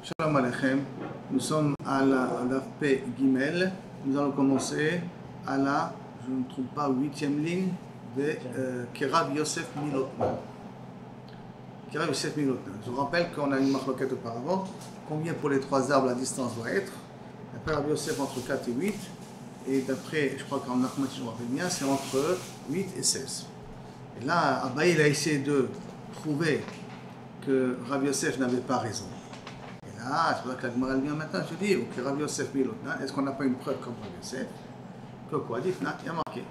Shalom Aleichem, nous sommes à la P Gimel. Nous allons commencer à la, je ne trouve pas, 8e ligne de Kerav Yosef Milotman. Kerav Yosef Milotman. Je vous rappelle qu'on a une marloquette auparavant. Combien pour les trois arbres la distance doit être? D'après Rabbi Yosef, entre 4 et 8. Et d'après, je crois qu'en Nachman, si je me rappelle bien, c'est entre 8 et 16. Et là, Abaye, il a essayé de prouver que Rabbi Yosef n'avait pas raison. Et là, c'est pour ça que la Gemara vient maintenant, je dis, ok, Rabbi Yosef Milotnan, est-ce qu'on n'a pas une preuve comme Rabbi Yosef? Que quoi? Dites, il y a marqué.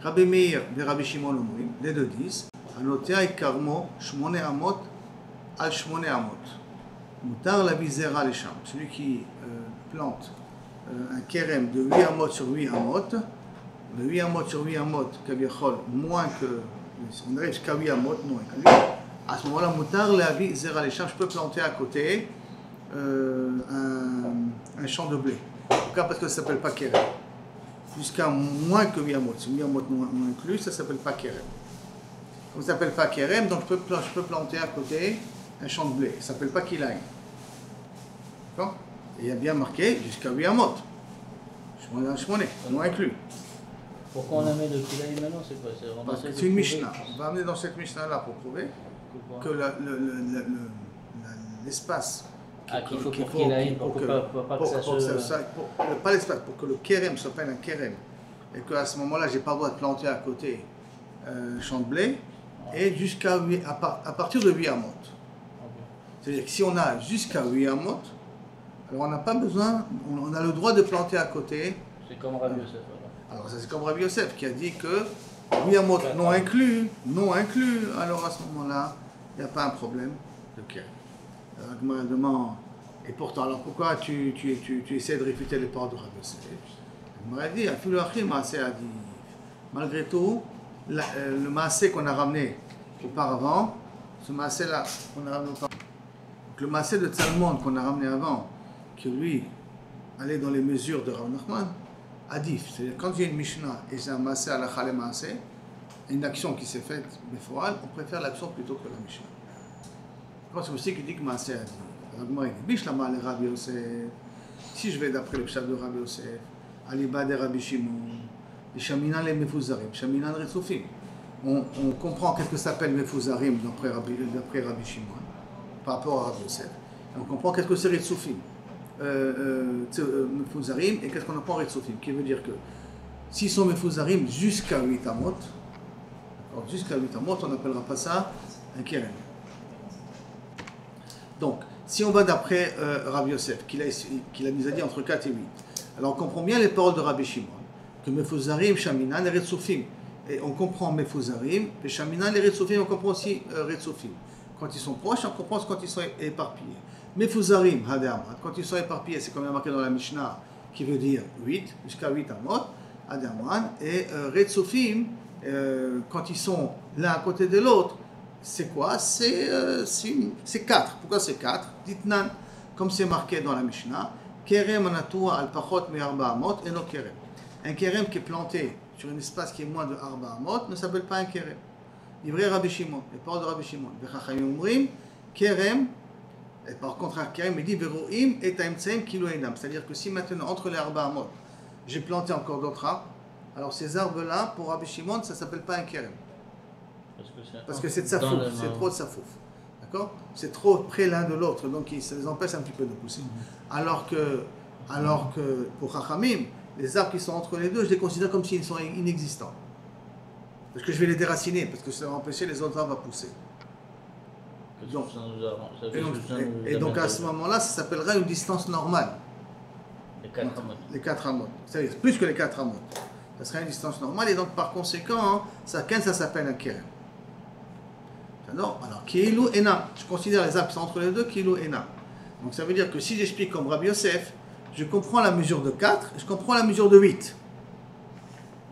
Rabbi Meir et Rabbi Shimon Omrim, les deux disent, Anotia et Karmo, Shmone Amot, Al Shmone Amot. Moutar la Bizera les Sham. Celui qui plante un kérem de 8 amot sur 8 amot, de 8 amot sur 8 amot, moins que, on arrive jusqu'à 8 amot, moins que 8, à ce moment-là, Moutar la Bizera les Sham, je peux planter à côté un champ de blé. Pourquoi? Parce que ça ne s'appelle pas kérem. Jusqu'à moins que 8 amot. Si 8 amot non inclus, ça ne s'appelle pas kérem. Comme ça ne s'appelle pas kérem, donc je peux planter à côté un champ de blé. Ça ne s'appelle pas kilaï. D'accord? Et il y a bien marqué jusqu'à 8 amot. Shmoné, non inclus. Pourquoi on a mis le kilaï maintenant? C'est quoi? C'est une Mishnah. On va amener dans cette Mishnah-là pour prouver que l'espace. Qu'il faut pour kilaï, pour pas que ça se... Pas l'espace, pour que le kérem s'appelle un kérem. Et qu'à ce moment-là, je n'ai pas le droit de planter à côté un champ de blé. Et jusqu'à à partir de 8 amot. C'est-à-dire que si on a jusqu'à 8 amot, alors on n'a pas besoin, on a le droit de planter à côté. C'est comme Rabbi Yosef. Alors ça c'est comme Rabbi Yosef qui a dit que 8 amot non inclus, alors à ce moment-là, il n'y a pas un problème de kérem. Alors, demande, et pourtant, alors pourquoi tu essaies de réfuter les paroles de Rabbi Yosef? Il m'a dit, malgré tout, le maasé qu'on a ramené auparavant, ce maasé-là qu'on a ramené auparavant, donc le maasé de Tzalmon qu'on a ramené avant, qui lui allait dans les mesures de Rav Nachman, adif, c'est-à-dire quand j'ai une Mishnah et j'ai un maasé à la Chale maasé, une action qui s'est faite befoal, on préfère l'action plutôt que la Mishnah. C'est aussi qui dit que maasé adif. Si je vais d'après le pshat de Rabbi Yosef, Aliba de Rabbi Shimon, les Shaminan les Mefuzarim, Shaminan Retsufim. On comprend qu'est-ce que s'appelle Mefuzarim d'après Rabbi Shimon, par rapport à Rabbi Yosef. On comprend qu'est-ce que c'est Retsufim, Mefuzarim, et qu'est-ce qu'on apprend Retsufim, qui veut dire que s'ils sont Mefuzarim jusqu'à 8 amot, jusqu'à 8 amot, on n'appellera pas ça un kérem. Donc, si on va d'après Rabbi Yosef, qu'il a nous a dit entre 4 et 8, alors on comprend bien les paroles de Rabbi Shimon, que Mefuzarim, Shaminan et Retsufim. Et on comprend Mefuzarim, et Shaminan et Retsufim, on comprend aussi Retsufim. Quand ils sont proches, on comprend quand ils sont éparpillés. Mefuzarim, Hadeamad, quand ils sont éparpillés, c'est comme il y a marqué dans la Mishnah, qui veut dire 8, jusqu'à 8 amot, Hadeamad, et Retsufim, quand ils sont l'un à côté de l'autre, c'est quoi? C'est 4. Pourquoi c'est 4? Dites-nan, comme c'est marqué dans la Mishnah, Kerem anatua al pachot me arba amot et no kerem. Un kerem qui est planté sur un espace qui est moins de arba amot ne s'appelle pas un kerem. Ivrei Rabbi Shimon, les paroles de Rabbi Shimon. Vechachayim umrim, kerem, et par contre un kerem, il dit veroim et taimtseim kilo enam. C'est-à-dire que si maintenant, entre les arba amot, j'ai planté encore d'autres arbres, alors ces arbres-là, pour Rabbi Shimon, ça ne s'appelle pas un kerem. Parce que c'est de sa fouf, c'est trop de sa fouf. D'accord? C'est trop près l'un de l'autre, donc ça les empêche un petit peu de pousser. Alors que pour Chachamim, les arbres qui sont entre les deux, je les considère comme s'ils sont inexistants. Parce que je vais les déraciner, parce que ça va empêcher les autres arbres à pousser. Et donc à ce moment-là, ça s'appellera une distance normale. Les 4 amot. C'est plus que les 4 amot. Ça serait une distance normale, et donc par conséquent, ça s'appelle un kérem. Non, alors, Kielu Enam, je considère les arbres qui sont entre les deux, Kielu Enam. Donc ça veut dire que si j'explique comme Rabbi Yosef, je comprends la mesure de 4, je comprends la mesure de 8.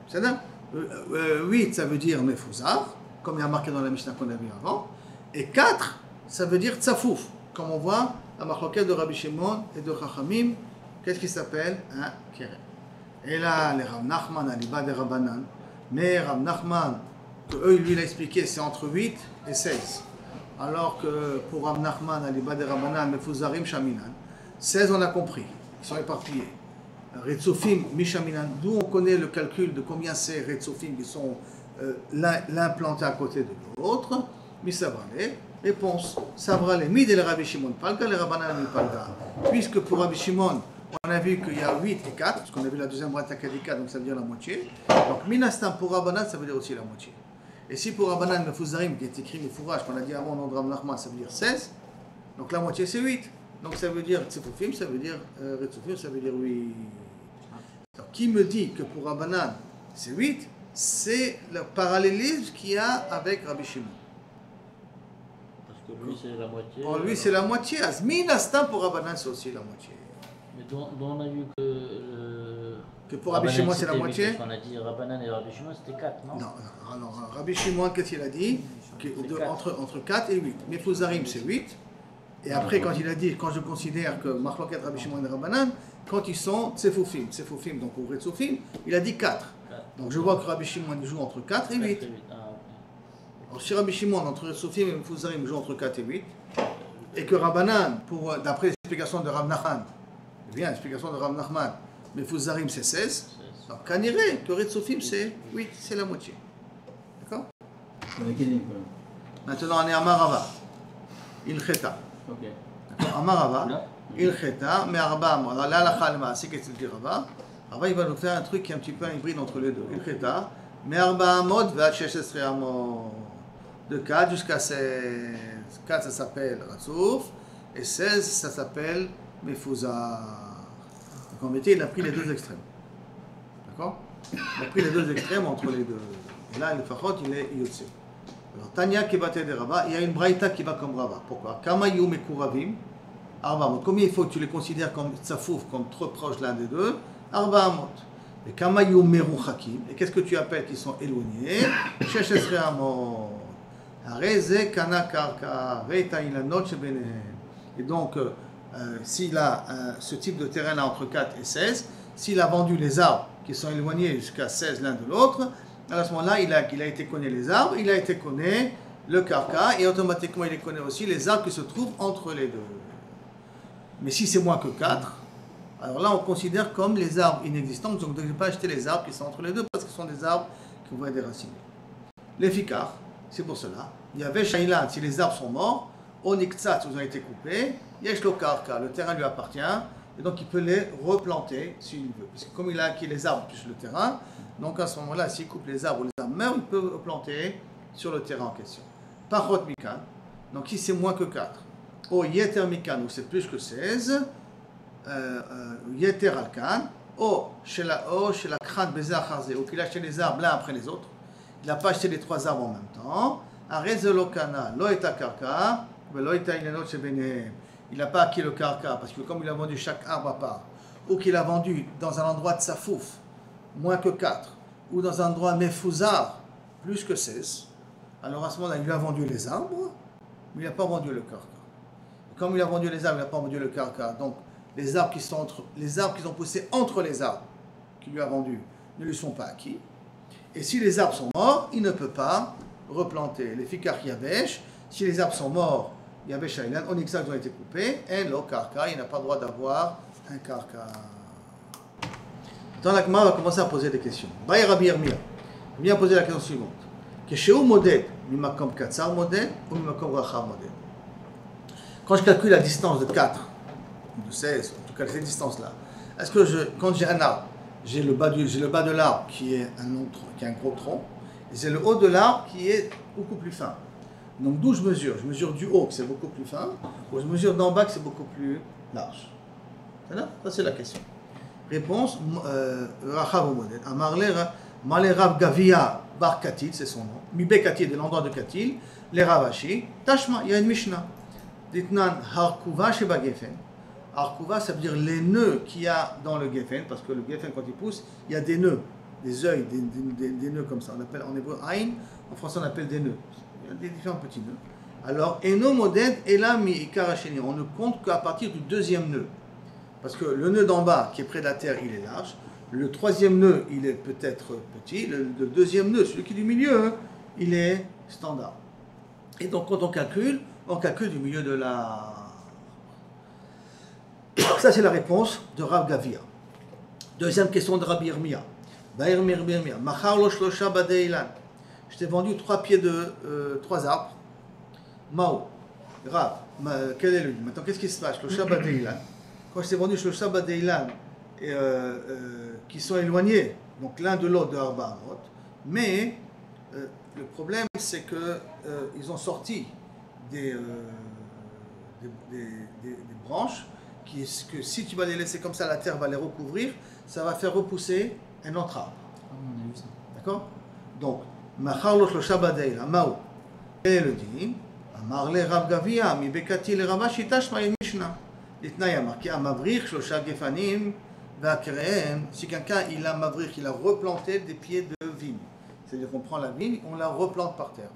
C'est-à-dire, 8, ça veut dire Mefuzar, comme il y a marqué dans la Mishnah qu'on a vu avant, et 4, ça veut dire Tsafouf, comme on voit la marloquette de Rabbi Shimon et de Chachamim, qu'est-ce qui s'appelle un Kérem. Et là, les Rav Nachman, Aliba de Rabbanan, mais Rav Nachman, que eux, lui, il a expliqué, c'est entre 8 et 16. Alors que pour Rav Nachman, Aliba de Rabbanan, Mefuzarim Shaminan, 16 on a compris, ils sont éparpillés. Retzofim, Mishaminan, d'où on connaît le calcul de combien c'est Retzofim qui sont l'un planté à côté de l'autre. Misavrale, réponse, Savrale, Mid et le Rabbi Shimon Palga, le Rabbanan et Palga. Puisque pour Rabbi Shimon, on a vu qu'il y a 8 et 4, parce qu'on a vu la deuxième braïta qui a dit 4, donc ça veut dire la moitié. Donc Minastam pour Rabbanan, ça veut dire aussi la moitié. Et si pour Rabbanan, Mefuzarim, qui est écrit Mefouraj, qu'on a dit avant, nom de Rav Nachman, ça veut dire 16, donc la moitié c'est 8. Donc ça veut dire Tsefufim, ça veut dire Retzofim, ça veut dire 8. Alors, qui me dit que pour Rabbanan c'est 8, c'est le parallélisme qu'il y a avec Rabbi Shimon. Parce que lui c'est la moitié. Oh, lui c'est la moitié. Minastam pour Rabbanan c'est aussi la moitié. Mais dont on a vu que pour Rabbi Shimon c'est la moitié. On a dit Rabbanan et Rabbi Shimon c'était 4, non? Non, alors Rabbi Shimon, qu'est-ce qu'il a dit? Entre 4 et 8. Mefuzarim c'est 8. Et après, quand il a dit, quand je considère que Machloket Rabbi Shimon et Rabbanan, quand ils sont Tsefufim, donc au Retzofim, il a dit 4. Donc je vois que Rabbi Shimon joue entre 4 et 8. Alors si Rabbi Shimon entre Retzofim et Mefuzarim joue entre 4 et 8, et que Rabbanan, d'après l'explication de Rav Nachman, bien l'explication de Rav Nachman, Mefuzarim c'est 16, alors Kaniré, que Retzofim c'est 8, c'est la moitié. D'accord? Maintenant on est à Marava, Il-Kheta. Amarava, Il-Kheta, mais Arba, là la Khalma, c'est qu'est-ce qu'il dit Rava? Rava il va nous faire un truc qui est un petit peu un hybride entre les deux. Il-Kheta, mais Arba Amod, va Sheshesre Amod. De 4 jusqu'à 16. 4 ça s'appelle Ratsouf, et 16 ça s'appelle Mefuzar. Donc en métier il a pris les deux extrêmes. D'accord? Il a pris les deux extrêmes entre les deux. Et là le Fachot il est Yotse. Alors, Tanya qui battait des Rava, il y a une braïta qui va comme Rava. Pourquoi? Kamayu Mekuravim, Arba. Combien il faut que tu les considères comme Tsafouf, comme trop proches l'un des deux? Arba Amot. Et Kamayu Meruchakim. Et qu'est-ce que tu appelles qui sont éloignés? Sheshesre Amot. Areze Kana Karka. Reita Ilanot Shebenehem. Et donc, s'il a ce type de terrain-là entre 4 et 16, s'il a vendu les arbres qui sont éloignés jusqu'à 16 l'un de l'autre, à ce moment-là, il a été connaît les arbres, il a été connaît le karka, et automatiquement il connaît aussi les arbres qui se trouvent entre les deux. Mais si c'est moins que 4, alors là on considère comme les arbres inexistants, donc on ne devrait pas acheter les arbres qui sont entre les deux, parce que ce sont des arbres qui vont être déracinés. Les fikar, c'est pour cela. Il y avait Shailan, si les arbres sont morts, Oniksat, ils ont été coupés, Yesh lo karka, le terrain lui appartient, et donc il peut les replanter s'il veut. Parce que comme il a acquis les arbres plus le terrain, donc à ce moment-là, s'il coupe les arbres ou les arbres meurent, il peut planter sur le terrain en question. Parot mikan, donc si c'est moins que 4, ou yeter mikan, ou c'est plus que 16, yeter alkan, ou chez la kran beza acharze, ou qu'il a acheté les arbres l'un après les autres, il n'a pas acheté les 3 arbres en même temps, arezolokana, lo eta karka, lo eta inenot shebenehem. Il n'a pas acquis le karka, parce que comme il a vendu chaque arbre à part, ou qu'il a vendu dans un endroit de safouf, moins que 4, ou dans un endroit mefuzar, plus que 16, alors à ce moment-là, il lui a vendu les arbres, mais il n'a pas vendu le karka. Et comme il a vendu les arbres, il n'a pas vendu le karka. Donc, les arbres qui ont poussé entre les arbres qu'il lui a vendus ne lui sont pas acquis. Et si les arbres sont morts, il ne peut pas replanter. Les fikar yabesh, si les arbres sont morts, yabesh shailan, on exact ont été coupés, et le karka, il n'a pas le droit d'avoir un karka. Dans la Gemara, on va commencer à poser des questions. Baï Rabbi Yirmiyah, il vient poser la question suivante. Keshéou modèle, mimakom katsar modèle ou mimakom racham modèle. Quand je calcule la distance de 4, de 16, en tout cas cette distance-là, est-ce que quand j'ai un arbre, j'ai le bas de l'arbre qui est un gros tronc, et c'est le haut de l'arbre qui est beaucoup plus fin. Donc d'où je mesure? Je mesure du haut, que c'est beaucoup plus fin, ou je mesure d'en bas, que c'est beaucoup plus large. C'est là? Ça c'est la question. Réponse, Rachav ou modèle. Amarle Rav Gavia Bar Katil, c'est son nom. Mibe Katil, de l'endroit de Katil. Les Ravashi. Tashma, il y a une Mishnah. Ditnan Harkuva Sheba Gefen. Harkuva, ça veut dire les nœuds qu'il y a dans le Gefen, parce que le Gefen, quand il pousse, il y a des nœuds, des œils, des nœuds comme ça. On appelle en hébreu Aïn, en français on appelle des nœuds. Il y a des différents petits nœuds. Alors, Eno Moded Elami Ikaracheni, on ne compte qu'à partir du deuxième nœud. Parce que le nœud d'en bas, qui est près de la terre, il est large. Le troisième nœud, il est peut-être petit. Le deuxième nœud, celui qui est du milieu, il est standard. Et donc, quand on calcule du milieu de la... Ça, c'est la réponse de Rav Gavia. Deuxième question de Rabbi Yirmiyah. Machar lo shlosha badei ilan. Je t'ai vendu 3 pieds de 3 arbres. Mao. Rav. Quel est le dit? Maintenant, qu'est-ce qui se passe? Shlosha badei ilan. Quand je t'ai vendu shlosha badei ilan, qui sont éloignés, donc l'un de l'autre de Arba Amot, mais le problème, c'est qu'ils ont sorti des branches que si tu vas les laisser comme ça, la terre va les recouvrir, ça va faire repousser un autre arbre. D'accord? Donc, Machar lo shlosha badei ilan, Mao. Quel est le din? Amar le Rav Gavia, mi bekati le Ravashi tashma il Mishnah. L'itna y a marqué Amavrich shlosha gefanim. Si quelqu'un il a mavrich, il a replanté des pieds de vigne, c'est-à-dire qu'on prend la vigne, on la replante par terre.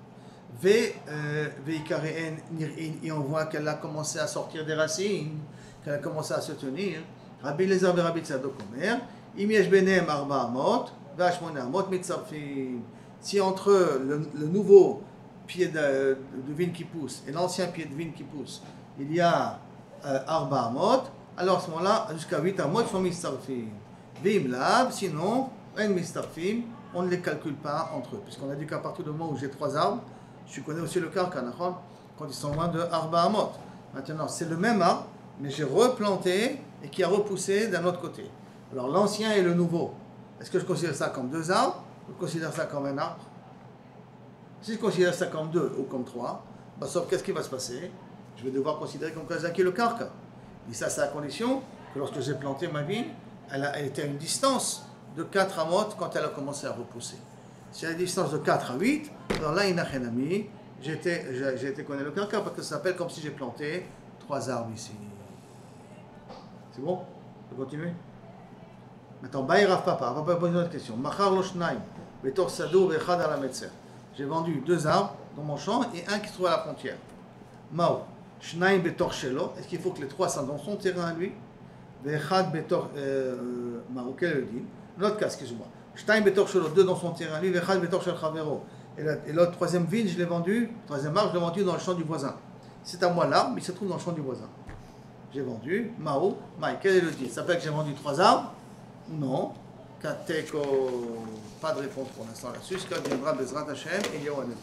Et on voit qu'elle a commencé à sortir des racines, qu'elle a commencé à se tenir. Rabbi Eliezer et Rabbi Tzadok Omer, Im yesh benem arba amot, v'ashmona amot mitzarfim. Si entre le nouveau pied de vigne qui pousse et l'ancien pied de vigne qui pousse, il y a arba amot, alors à ce moment-là, jusqu'à 8 amot, ils sont mistarfim. Vim lab, sinon, en mistarfim, on ne les calcule pas entre eux. Puisqu'on a dit qu'à partir du moment où j'ai 3 arbres, je connais aussi le karka, quand ils sont loin de arba amot. Maintenant, c'est le même arbre, mais j'ai replanté et qui a repoussé d'un autre côté. Alors l'ancien et le nouveau, est-ce que je considère ça comme 2 arbres ou je considère ça comme un arbre? Si je considère ça comme 2 ou comme 3, bah, sauf qu'est-ce qui va se passer? Je vais devoir considérer comme Kazaki le karka. Et ça, c'est à condition que lorsque j'ai planté ma vigne, elle était à une distance de 4 amot quand elle a commencé à repousser. Si à une distance de 4 à 8, alors là, inachenami, j'ai été connaître le karka parce que ça s'appelle comme si j'ai planté 3 arbres ici. C'est bon? On peut continuer? Maintenant, Baï Rav Papa, on va poser une autre question. Machar lo shnaim, betor sadour vechad ala metzer. J'ai vendu 2 arbres dans mon champ et un qui se trouve à la frontière. Mao. Shnaim betor shelo, est-ce qu'il faut que les 3 sont dans son terrain à lui? Vechad betor Mao, quel est le din? L'autre cas, excuse-moi. Shnaim betor shelo, 2 dans son terrain à lui, vechad betor shel chavero. Et l'autre troisième vigne, je l'ai vendu, troisième arbre, je l'ai vendu dans le champ du voisin. C'est à moi l'arbre, mais il se trouve dans le champ du voisin. J'ai vendu, Mao, Maï, quel est le din? Ça fait que j'ai vendu 3 arbres? Non. Kateko, pas de réponse pour l'instant là-dessus. Ce qu'il viendra Bezrat Hashem et Yohann.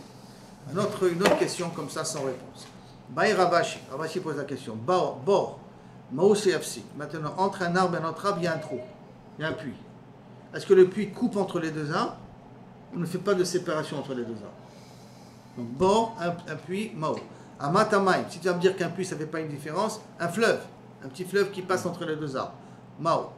Une autre question comme ça sans réponse. Baï Ravashi pose la question. Bor, Maousi Afsi. Maintenant, entre un arbre et un autre arbre, il y a un trou, il y a un puits. Est-ce que le puits coupe entre les 2 arbres? On ne fait pas de séparation entre les 2 arbres. Donc, Bor, un puits, Mao. Amatamaï, si tu vas me dire qu'un puits, ça ne fait pas une différence, un fleuve, un petit fleuve qui passe entre les 2 arbres. Mao.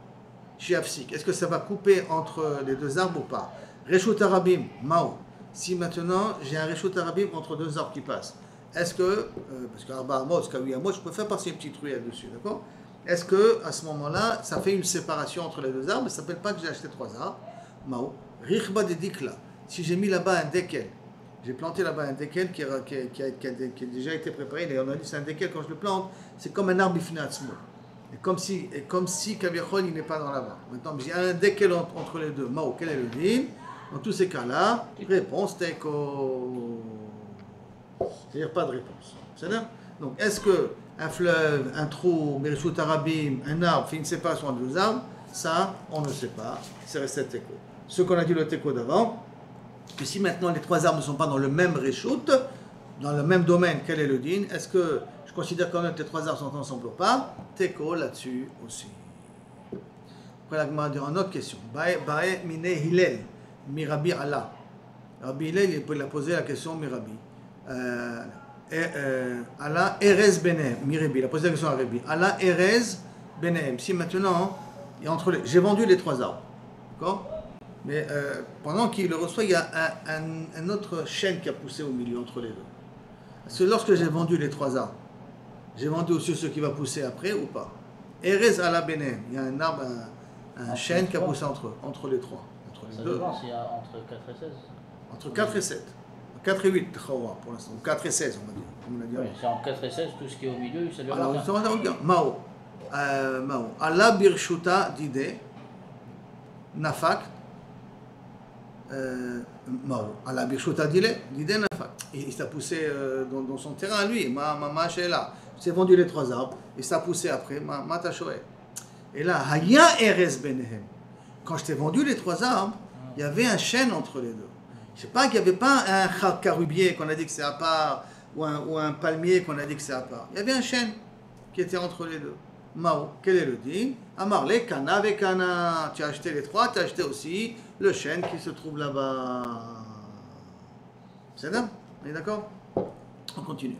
Shiafsik, est-ce que ça va couper entre les 2 arbres ou pas? Reshut Arabim, Mao. Si maintenant j'ai un Reshut Arabim entre 2 arbres qui passent, est-ce que, parce qu'Arba Amot, jusqu'à 8 Amot, je peux faire passer une petite ruelle dessus, d'accord? Est-ce que à ce moment-là, ça fait une séparation entre les 2 arbres, mais ça ne s'appelle pas que j'ai acheté 3 arbres? Mao. Richba de Dikla, si j'ai mis là-bas un dekel, j'ai planté là-bas un dekel qui a déjà été préparé, et on a dit c'est un dekel quand je le plante, c'est comme un arbre ifnatzmo. Et comme si Kaviachol il n'est pas dans la barre. Maintenant, j'ai un dekel entre les 2. Mao, quel est le din? Dans tous ces cas-là, réponse teko. C'est-à-dire pas de réponse. C'est-à-dire? Donc, est-ce qu'un fleuve, un trou, Merishut Arabim, un arbre fait une séparation entre 2 arbres? Ça, on ne sait pas. C'est resté teko. Ce qu'on a dit le teko d'avant, que si maintenant les 3 arbres ne sont pas dans le même Reshut, dans le même domaine, quel est le din? Est-ce que je considère quand même que les 3 arbres sont ensemble ou pas? Teko là-dessus aussi. Après, la Gemara dit une autre question. Bae mine Hillel, Mirabi Allah. Rabbi Hillel, il a posé la question Mirabi. Allah Erez Benem, Mirabi. Il a posé la question à Rabbi. Allah Erez Benem. Si maintenant, j'ai vendu les 3 arbres. D'accord? Mais pendant qu'il le reçoit, il y a un autre chêne qui a poussé au milieu entre les 2. Parce que lorsque j'ai vendu les 3 arbres, j'ai vendu aussi ce qui va pousser après ou pas? Erez ala Benem, il y a un arbre, un chêne qui a poussé entre les 3. Entre les 2. Ça dépend s'il y a entre 4 et 16. Entre 4 et 7. 4 et 8, pour l'instant. 4 et 16, on va dire. Oui, c'est en 4 et 16, tout ce qui est au milieu, ça lui alors, revient. Mao. Allah birshuta dide, nafak. Mao. Allah birshuta dide, nafak. Il s'est poussé dans son terrain, lui. Ma est là. J'ai vendu les 3 arbres et ça a poussé après. Ma tachoé. Et là, Haya Eres Benehem. Quand je t'ai vendu les 3 arbres, il y avait un chêne entre les deux. Je ne sais pas qu'il n'y avait pas un carubier qu'on a dit que c'est à part, ou un palmier qu'on a dit que c'est à part. Il y avait un chêne qui était entre les deux. Mao, quel est le din? Amarle, Kana ve Kana. Tu as acheté les 3, tu as acheté aussi le chêne qui se trouve là-bas. C'est ça? On est d'accord? On continue.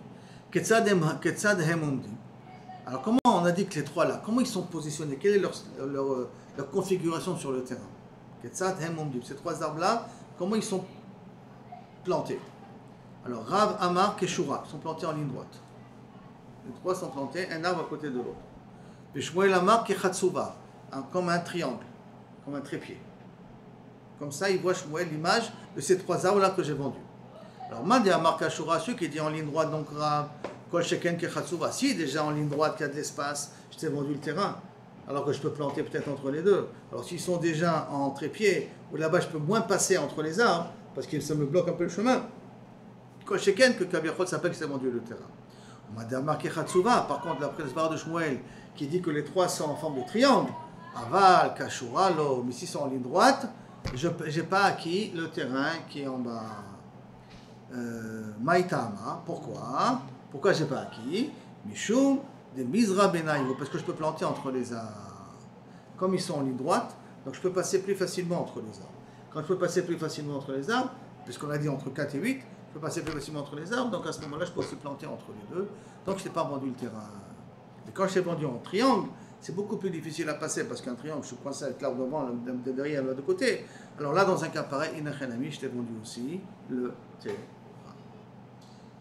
Ketzad hem omdim. Alors comment on a dit que les 3 là, comment ils sont positionnés? Quelle est leur configuration sur le terrain? Ketzad hem omdim. Ces 3 arbres là, comment ils sont plantés? Alors Rav, Amar, Keshura, ils sont plantés en ligne droite. Les 3 sont plantés, un arbre à côté de l'autre. Et Shmuel Amar, Kechatsuva, comme un triangle, comme un trépied. Comme ça, il voit Shmuel l'image de ces 3 arbres là que j'ai vendus. Alors Mandi Amar Keshura, celui qui dit en ligne droite, donc Rav, Kol Sheken Kechatsuva, si déjà en ligne droite, qu'il y a de l'espace, je t'ai vendu le terrain, alors que je peux planter peut-être entre les deux. Alors s'ils sont déjà en trépied, ou là-bas je peux moins passer entre les arbres, parce que ça me bloque un peu le chemin. Kol Sheken que Kaviachol s'appelle que c'est vendu le terrain. Madame Kechatsuva, par contre, la presse de Shmuel, qui dit que les 3 sont en forme de triangle, Aval, Kashura, Lo, mais s'ils sont en ligne droite, je n'ai pas acquis le terrain qui est en bas. Maïtama, pourquoi? Pourquoi je n'ai pas acquis? Mishum, de Mizra Benaïvo, parce que je peux planter entre les arbres. Comme ils sont en ligne droite, donc je peux passer plus facilement entre les arbres. Quand je peux passer plus facilement entre les arbres, puisqu'on a dit entre 4 et 8, je peux passer plus facilement entre les arbres, donc à ce moment-là, je peux aussi planter entre les deux. Donc je n'ai pas vendu le terrain. Et quand je l'ai vendu en triangle, c'est beaucoup plus difficile à passer, parce qu'un triangle, je suis coincé avec l'arbre devant, de derrière, l'autre de côté. Alors là, dans un cas pareil, Inachanami, je t'ai vendu aussi le terrain.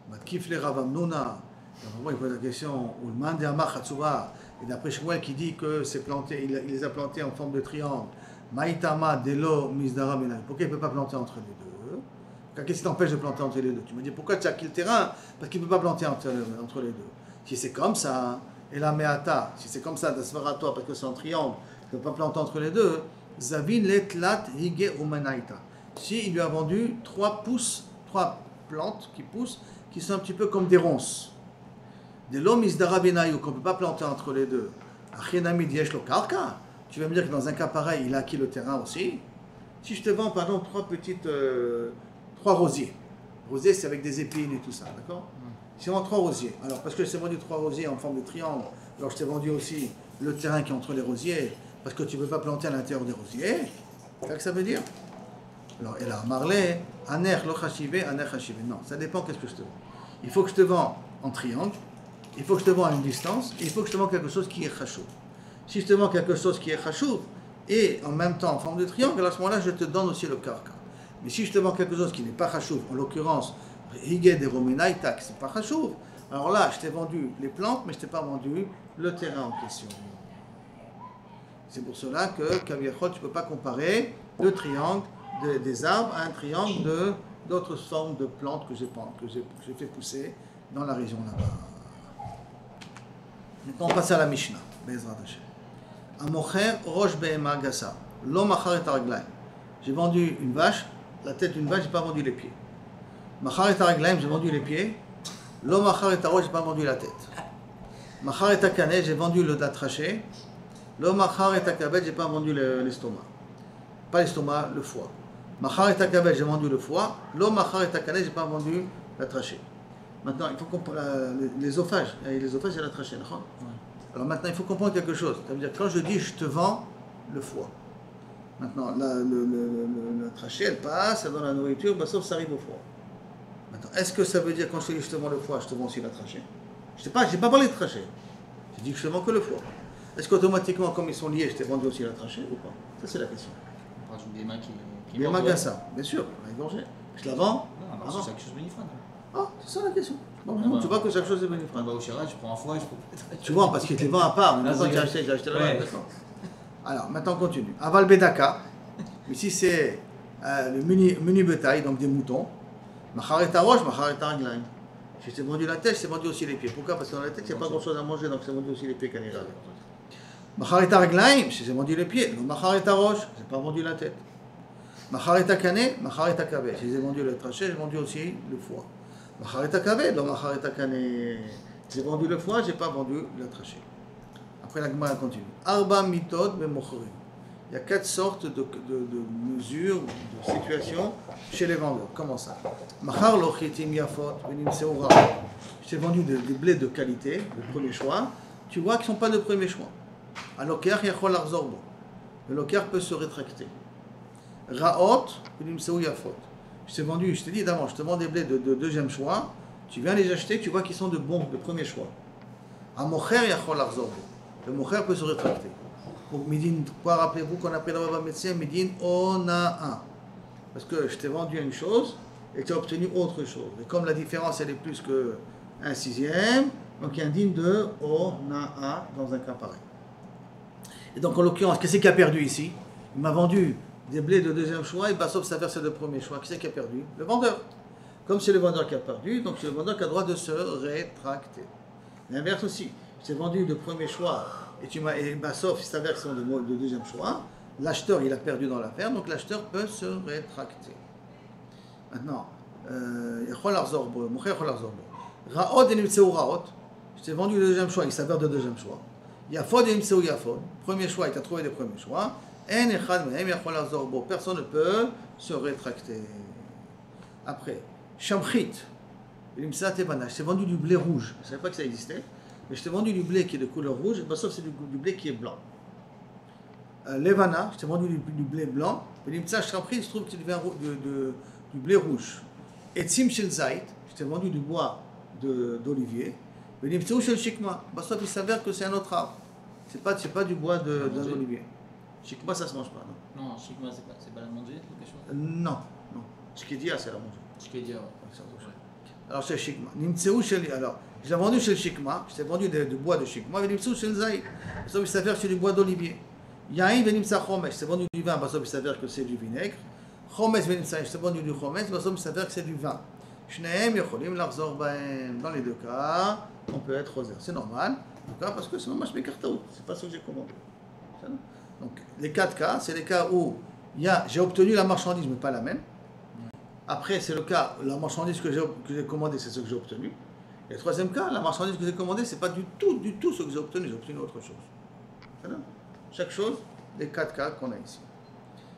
Matkif le Ravamnuna, il pose la question, ou le Mande Amar Chatsuva, et d'après Shmuel qui dit que c'est planté, il les a plantés en forme de triangle. Maïtama Delo Mizdara Menai. Pourquoi il ne peut pas planter entre les deux? Qu'est-ce qui t'empêche de planter entre les deux? Tu me dis pourquoi tu as acquis le terrain? Parce qu'il ne peut pas planter entre les deux. Si c'est comme ça, et la Meata, si c'est comme ça, d'Asvarato, parce que c'est en triangle, il ne peut pas planter entre les deux. Zavin Letlat Hige Umenaita. Si il lui a vendu 3 plantes qui poussent, qui sont un petit peu comme des ronces. De l'homme Mizdara Benayou, qu'on ne peut pas planter entre les deux. Achenami Diesh lo Karka. Tu vas me dire que dans un cas pareil, il a acquis le terrain aussi. Si je te vends, pardon, 3 rosiers. Rosiers, c'est avec des épines et tout ça, d'accord? Si on vend 3 rosiers, alors parce que je t'ai vendu 3 rosiers en forme de triangle, alors je t'ai vendu aussi le terrain qui est entre les rosiers, parce que tu ne peux pas planter à l'intérieur des rosiers. C'est ça que ça veut dire? Alors, et là, Marley, Aner lo chachive, Aner chachive. Non, ça dépend qu'est-ce que je te vends. Il faut que je te vends en triangle, il faut que je te vends à une distance, et il faut que je te vends quelque chose qui est chachou. Si je te vends quelque chose qui est chachou, et en même temps en forme de triangle, alors à ce moment-là, je te donne aussi le karka. Mais si je te vends quelque chose qui n'est pas chachou, en l'occurrence, Higed et Romenaïta, c'est pas chachou, alors là, je t'ai vendu les plantes, mais je t'ai pas vendu le terrain en question. C'est pour cela que, Kaviachot, tu ne peux pas comparer le triangle des arbres à un triangle d'autres formes de plantes que j'ai fait pousser dans la région là-bas. Maintenant, on passe à la Mishnah. Bezrat Hashem. Amocher rosh behema gasa. Lo machar et araglaim. J'ai vendu une vache, la tête d'une vache, j'ai pas vendu les pieds. Machar et araglaim, j'ai vendu les pieds. Lo machar et arosh, j'ai pas vendu la tête. Machar et akane, j'ai vendu le datraché. Lo machar et akabet, j'ai pas vendu l'estomac. Pas l'estomac, le foie. Machar et akabet, j'ai vendu le foie. Lo machar et akane, j'ai pas vendu la trachée. Maintenant, il faut comprendre l'œsophage. L'œsophage, c'est la trachée, d'accord? Alors maintenant, il faut comprendre quelque chose. Ça veut dire quand je dis je te vends le foie. Maintenant, la trachée, elle passe, elle donne la nourriture, bah, sauf ça arrive au foie. Maintenant, est-ce que ça veut dire quand je dis je te vends le foie, je te vends aussi la trachée? Je n'ai pas parlé de trachée. J'ai dit que je te vends que le foie. Est-ce qu'automatiquement, comme ils sont liés, je t'ai vendu aussi la trachée ou pas? Ça, c'est la question. On parle d'une BMA qui BMA Gassa, bien sûr, la égorgée. Je la vends? Non, c'est chaque chose bénifrane. Ah, c'est ça la question. Bon, tu vois que chaque chose est bénéfique. On va au Shiraz, je prends un foie, je peux. Tu vois, parce qu'il te les vend à part. Mais maintenant, j'ai acheté là-bas. Alors, maintenant, on continue. Aval Bedaka. Ici, c'est le menu bétail, donc des moutons. Macharet Arosh, Macharet Araglaim. Si je t'ai vendu la tête, je t'ai vendu aussi les pieds. Pourquoi? Parce que dans la tête, il n'y a pas grand-chose à manger, donc je t'ai vendu aussi les pieds qu'à l'Irak. Macharet Araglaim, si j'ai vendu les pieds. Donc, Macharet Arosh, je n'ai pas vendu la tête. Macharet Akane, Macharet Akabe. Si j'ai vendu le trachet, j'ai vendu aussi le foie. Macharet Akabe, donc Macharet Akane. J'ai vendu le foie, j'ai pas vendu la trachée. Après la Gemara continue. Arba mitod bemochorim. Il y a 4 sortes de mesures, de situations chez les vendeurs. Comment ça? Machar lo chitim yafot venimseu ra'ot. Je t'ai vendu des blés de qualité, de premier choix. Tu vois qu'ils ne sont pas de premier choix. Alokeach yachol larzor bo. Le lokeach peut se rétracter. Ra'ot venimseu yafot. Je t'ai dit d'avant, je te vends des blés de deuxième choix. Tu viens les acheter, tu vois qu'ils sont de premier choix. Amocher yachol larzor bo. Le mocher peut se rétracter. Donc, Midin, pourquoi rappelez-vous qu'on appelle le médecin Midin Ona'a? Parce que je t'ai vendu une chose et tu as obtenu autre chose. Et comme la différence elle est plus qu'un sixième, donc il y a un din de Ona'a dans un cas pareil. Et donc en l'occurrence, qu'est-ce qui a perdu ici? Il m'a vendu des blés de deuxième choix et Bassof s'avère c'est de premier choix. Qui c'est qui a perdu? Le vendeur. Comme c'est le vendeur qui a perdu, donc c'est le vendeur qui a le droit de se rétracter. L'inverse aussi. Je t'ai vendu de premier choix. Et Bassof, il s'avère que c'est de deuxième choix. L'acheteur, il a perdu dans l'affaire, donc l'acheteur peut se rétracter. Maintenant, Ra'od et Nimtseu Ra'od. Je t'ai vendu le deuxième choix, il s'avère de deuxième choix. Yafod et Nimtseu Yafod. Premier choix, il t'a trouvé des premiers choix. Personne ne peut se rétracter. Après, Shamchit. Je t'ai vendu du blé rouge. Je ne savais pas que ça existait. Mais je t'ai vendu du blé qui est de couleur rouge, et bah, sauf c'est du blé qui est blanc. Levana, je t'ai vendu du blé blanc, et l'imtsa shrampri, je trouve que c'est du blé rouge. Et Tzim shel zait, je t'ai vendu du bois d'olivier, et l'imtsa shel shikma, bah, sauf il s'avère que c'est un autre arbre. C'est pas du bois d'un olivier. Shikma, ça se mange pas, non? Non, shikma, c'est pas la manger ou quelque chose? Non. Shikedia, c'est la manger. Shikedia, ouais. Alors c'est shikma. Alors, je l'ai vendu chez le Shikma, je t'ai vendu du bois de Shikma, et l'imsou chez le Zaïd. Sauf qu'il s'avère que c'est du bois d'olivier. Yaïn venimsa chomesh, je t'ai vendu du vin, sauf qu'il s'avère que c'est du vinaigre. Chomesh venimsa, je t'ai vendu du chomesh, sauf qu'il s'avère que c'est du vin. Shneem yocholim larzor baem. Dans les deux cas, on peut être rosaire. C'est normal, en tout cas, parce que c'est normal, je m'écartaout. C'est pas ce que j'ai commandé. Donc, les 4 cas, c'est les cas où j'ai obtenu la marchandise, mais pas la même. Après, c'est le cas, la marchandise que j'ai commandée, c'est ce que j'ai obtenu. Et le troisième cas, la marchandise que j'ai commandée, ce n'est pas du tout ce que j'ai obtenu autre chose. C'est là. Chaque chose, les 4 cas qu'on a ici.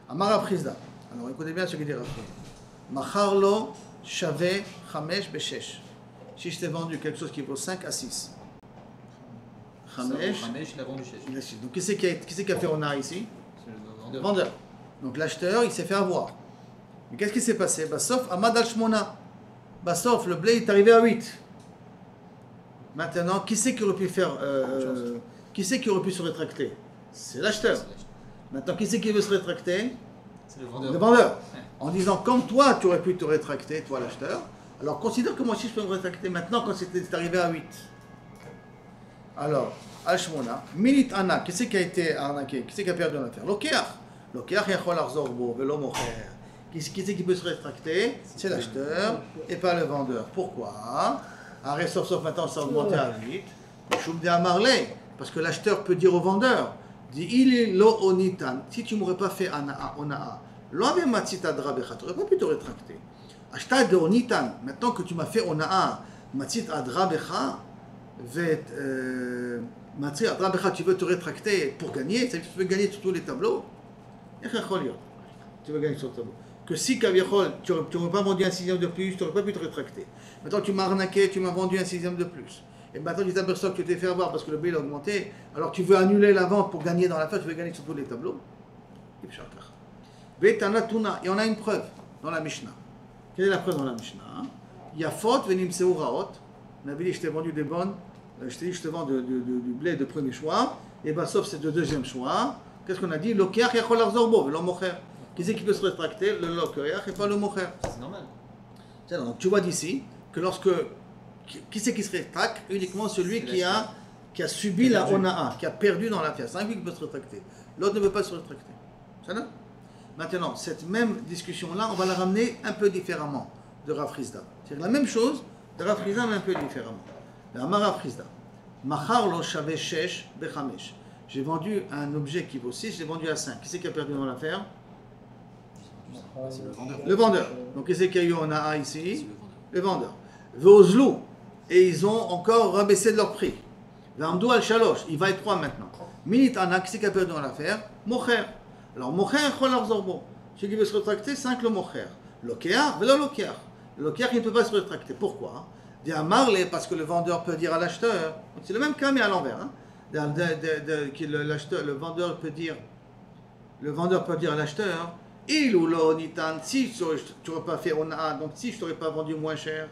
Amara Frizda. Alors écoutez bien ce qu'il dit Rav. Macharlo shave chamesh beshesh. Si je t'ai vendu quelque chose qui vaut 5 à 6. Chamesh, il a vendu 6. Donc qui c'est qui a fait honneur ici? C'est le vendeur. Donc l'acheteur, il s'est fait avoir. Mais qu'est-ce qui s'est passé? Bassof Amad al-Shmona. Bassof, le blé est arrivé à 8. Maintenant, qui c'est qui aurait pu faire qui c'est qui aurait pu se rétracter? C'est l'acheteur. Maintenant, qui c'est qui veut se rétracter? C'est le vendeur. Le vendeur. Ouais. En disant, comme toi, tu aurais pu te rétracter, toi l'acheteur, alors considère que moi aussi je peux me rétracter maintenant quand c'est arrivé à 8. Alors, Al-Shmona, Minit Anna, qui c'est qui a été arnaqué? Qui c'est qui a perdu l'affaire? Lokeach. Lokeach yachol arzor bo, velo mocher. Qui c'est qui peut se rétracter? C'est l'acheteur et pas le vendeur. Pourquoi? Arrête, sauf maintenant, ça a augmenté à 8. Parce que l'acheteur peut dire au vendeur, dit il est lo onitan. Si tu ne m'aurais pas fait ona'a, lo ave matzita drabecha, tu n'aurais pas pu te rétracter. Ashta de onitan, maintenant que tu m'as fait ona'a, matzita drabecha, matzita drabecha, tu veux te rétracter pour gagner, ça veut dire que tu veux gagner sur tous les tableaux. Tu veux gagner sur le tableau. Que si Kaviachol, tu n'aurais pas vendu un sixième de plus, tu n'aurais pas pu te rétracter. Maintenant tu m'as arnaqué, tu m'as vendu un sixième de plus. Et maintenant tu t'aperçois que tu t'es fait avoir parce que le blé a augmenté, alors tu veux annuler la vente pour gagner dans l'affaire, tu veux gagner sur tous les tableaux. Et on a une preuve dans la Mishnah. Quelle est la preuve dans la Mishnah? Yafot venim seuraot. On avait dit je t'ai vendu des bonnes, je t'ai dit je te vends du blé de premier choix, et bah sauf c'est de deuxième choix. Qu'est-ce qu'on a dit? Lokeach yachol arzorbo, velo mocher. Qui c'est qui peut se rétracter? Le lokeach et pas le mocher. C'est normal. Donc tu vois d'ici que lorsque qui c'est qui se rétracte? Uniquement celui qui a subi la ona'a, qui a perdu dans l'affaire. C'est un qui peut se rétracter. L'autre ne peut pas se rétracter. Ça va? Maintenant, cette même discussion-là, on va la ramener un peu différemment de Rav Frizda. C'est-à-dire la même chose de Rav Frizda, mais un peu différemment. Rav Frizda. Machar lo shave shesh bechamesh. J'ai vendu un objet qui vaut 6, je l'ai vendu à 5. Qui c'est qui a perdu dans l'affaire? C'est le vendeur. Le vendeur. Donc, qui c'est qui a eu ona'a ici? Le vendeur. Veozlou. Et ils ont encore rabaissé de leur prix. V'amdou al shalosh, il va être 3 maintenant. Minit ana, qui c'est qui a perdu dans l'affaire? Mocher. Alors mocher, chol arzorbo. Celui qui veut se rétracter, 5 le mocher. Lokeach, velo lokeach. Le lokeach, il ne peut pas se rétracter. Pourquoi? Dit à Marley, parce que le vendeur peut dire à l'acheteur, c'est le même cas mais à l'envers. Hein? Le vendeur peut dire à l'acheteur, il ou lo nitan, si tu n'aurais pas fait ona, donc si je t'aurais pas vendu moins cher,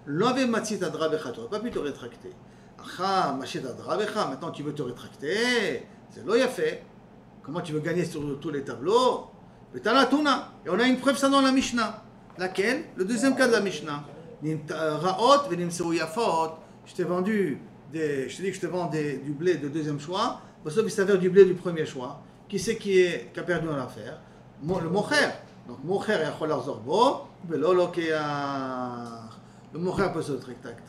l'ave matzit adrabecha, tu n'aurais pas pu te rétracter. Acha, machit adrabecha, maintenant tu veux te rétracter, c'est lo fait. Comment tu veux gagner sur tous les tableaux? Et on a une preuve ça dans la Mishnah. Laquelle? Le deuxième cas de la Mishnah. Raot venim yafot. Je t'ai dit que je te vends du blé de deuxième choix, sauf qu'il s'avère du blé du premier choix. Qui c'est qui a perdu dans l'affaire? Le mocher. Donc mocher et acholar zorbo, velo lokeach. Le mocher peut se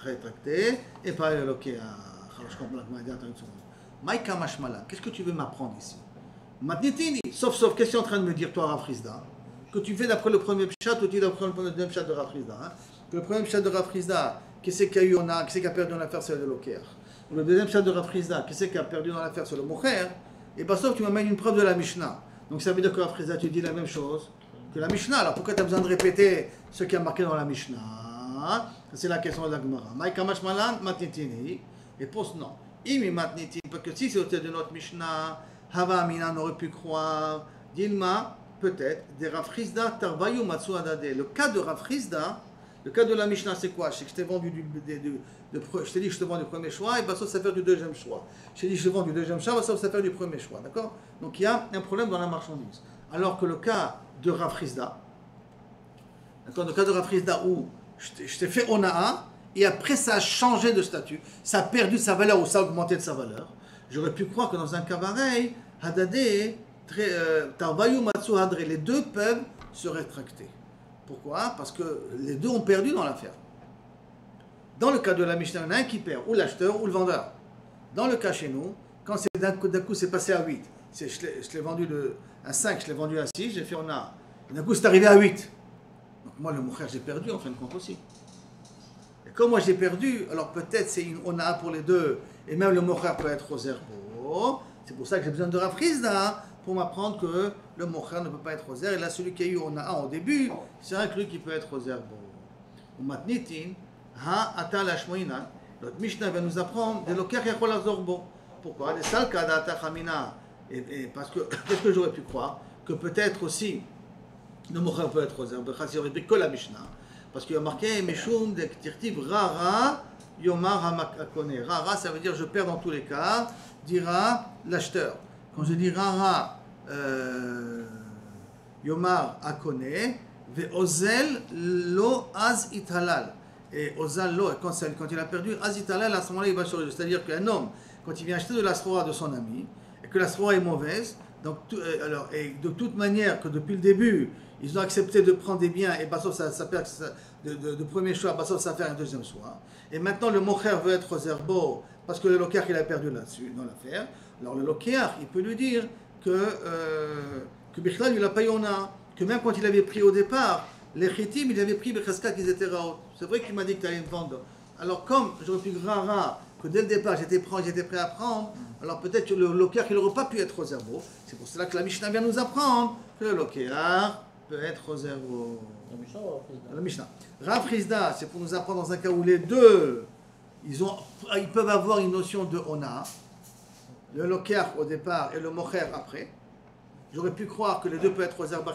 rétracter et pas le lokeach. Alors je comprends la attends une seconde. Maïka mashmala, qu'est-ce que tu veux m'apprendre ici? Matnitini, sauf, qu'est-ce que tu es en train de me dire, toi, Rav Frisda? Que tu fais d'après le premier pshat ou tu fais d'après le deuxième pshat de Rav Frisda, hein? Que le premier pshat de Rav Frisda, qui c'est qu'il y a eu, qui c'est qui a perdu dans l'affaire, c'est le loker. Le deuxième pshat de Rav Frisda, qui c'est qui a perdu dans l'affaire, c'est le mocher. Et pas sauf, tu m'amènes une preuve de la Mishnah. Donc ça veut dire que Rav Frisda, tu dis la même chose que la Mishnah. Alors pourquoi tu as besoin de répéter ce qui est marqué dans la Mishnah? C'est la question de la Gemara. Maïka mashmalan, matnitini. Réponse non. Imi matnitini, parce que si c'était de notre Mishnah, Hava Amina n'aurait pu croire, Dilma, peut-être, des Rav Frisda, Tarvayu Matsu Adade. Le cas de Rav Frisda, le cas de la Mishnah, c'est quoi? C'est que je t'ai vendu je t'ai dit que je te vends du premier choix, et ça fait du deuxième choix. Je t'ai dit que je te vends du deuxième choix, ça fait du premier choix, d'accord? Donc il y a un problème dans la marchandise. Alors que le cas de Rav Frisda, d'accord, le cas de Rav Frisda où je t'ai fait Onaa, et après ça a changé de statut, ça a perdu sa valeur ou ça a augmenté de sa valeur. J'aurais pu croire que dans un cas pareil, Hadadé, Tarvayu Matsu Hadre, les deux peuvent se rétracter. Pourquoi? Parce que les deux ont perdu dans l'affaire. Dans le cas de la Mishnah, il y en a un qui perd, ou l'acheteur ou le vendeur. Dans le cas chez nous, quand c'est d'un coup c'est passé à 8, je l'ai vendu à 5, je l'ai vendu à 6, j'ai fait on a. D'un coup c'est arrivé à 8. Donc moi le moucher j'ai perdu en fin de compte aussi. Et comme moi j'ai perdu, alors peut-être c'est une ona pour les deux, et même le mocher peut être aux zerbo. C'est pour ça que j'ai besoin de Rav Frisda pour m'apprendre que le mocher ne peut pas être aux zerbo. Et là celui qui a eu ona au début, c'est inclus qui peut être aux zerbo. Ou matnitin, ha ata lashmoina. Notre Mishnah va nous apprendre de l'okar yachol azorbo. Pourquoi? Des salka d'ata chamina. Et parce que, qu'est-ce que j'aurais pu croire? Que peut-être aussi le mocher peut être aux zerbo. Il aurait dit que la Mishnah. Parce qu'il y a marqué Meshum de Tirtiv Rara Yomar Hamakone. Rara, ça veut dire je perds dans tous les cas, dira l'acheteur. Quand je dis Rara Yomar Akone, Ve Ozel Lo Az Italal. Et Ozal Lo, quand il a perdu Az Italal, à ce moment-là il va changer. C'est-à-dire qu'un homme, quand il vient acheter de la sroa de son ami, et que la sroa est mauvaise, donc, et de toute manière, que depuis le début, ils ont accepté de prendre des biens et ça perd de premier choix, ça fait un deuxième choix. Et maintenant, le mocher veut être aux zerbo parce que le lokeach il a perdu là-dessus, dans l'affaire. Alors le lokeach, il peut lui dire que Bichlal, il a pas yona, que même quand il avait pris au départ, les chitim, il avait pris Bechaska qu'ils étaient raot. C'est vrai qu'il m'a dit que tu allais me vendre. Alors comme j'aurais pu rara, que dès le départ j'étais prêt à prendre, alors peut-être que le lokeach, il n'aurait pas pu être aux zerbo. C'est pour cela que la Mishnah vient nous apprendre que le lokeach peut être aux zerbo. La Mishnah. Rav Frisda, c'est pour nous apprendre dans un cas où les deux, ils peuvent avoir une notion de ona, le lokeach au départ et le mocher après. J'aurais pu croire que les deux peuvent être aux zerbo,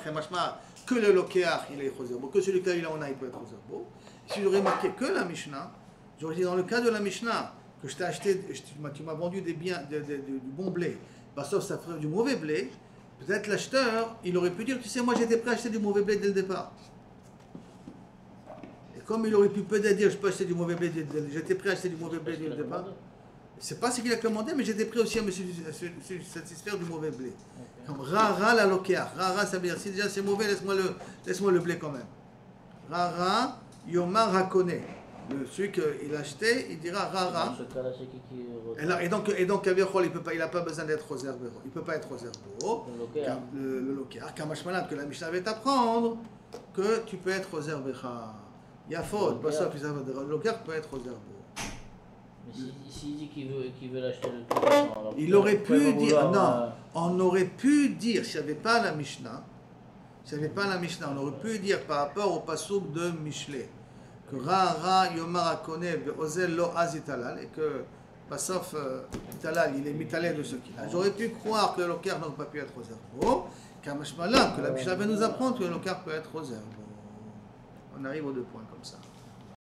que le lokeach il est aux zerbo, que celui qui a eu la ona il peut être aux zerbo. Si j'aurais marqué que la Mishnah, j'aurais dit dans le cas de la Mishnah, que je t'ai acheté, tu m'as vendu des biens, du bon blé, sauf ça ferait du mauvais blé. Peut-être l'acheteur, il aurait pu dire, tu sais, moi j'étais prêt à acheter du mauvais blé dès le départ. Et comme il aurait pu peut-être dire, je peux acheter du mauvais blé, j'étais prêt à acheter du mauvais blé dès le départ. C'est pas ce qu'il a commandé, mais j'étais prêt aussi à me satisfaire du mauvais blé. Comme rara la lokeach. Rara, ça veut dire, si déjà c'est mauvais, laisse-moi le blé quand même. Rara, yomar hakone. Celui qu'il a acheté, il dira rara. Et donc il n'a pas besoin d'être aux herbes. Il ne peut pas être aux herbes. Le lokeach, kamashmalan, que la Mishnah va t'apprendre, que tu peux être aux herbes. Il y a faute, le lokeach peut être aux herbes. Mais s'il dit qu'il veut l'acheter de toute façon, il aurait pu dire, non, on aurait pu dire, s'il n'y avait pas la Mishnah, on aurait pu dire par rapport au passouk de Mishleh, que Ra Yomar Akone Ozel Lo Azitalal, et que Passof Italal, il est mitalé de ce qu'il a. J'aurais pu croire que le locar n'aurait pas pu être aux herbes. Car Mashmalan, que la Mishnah va nous apprendre que le locar peut être aux herbes. On arrive aux deux points comme ça.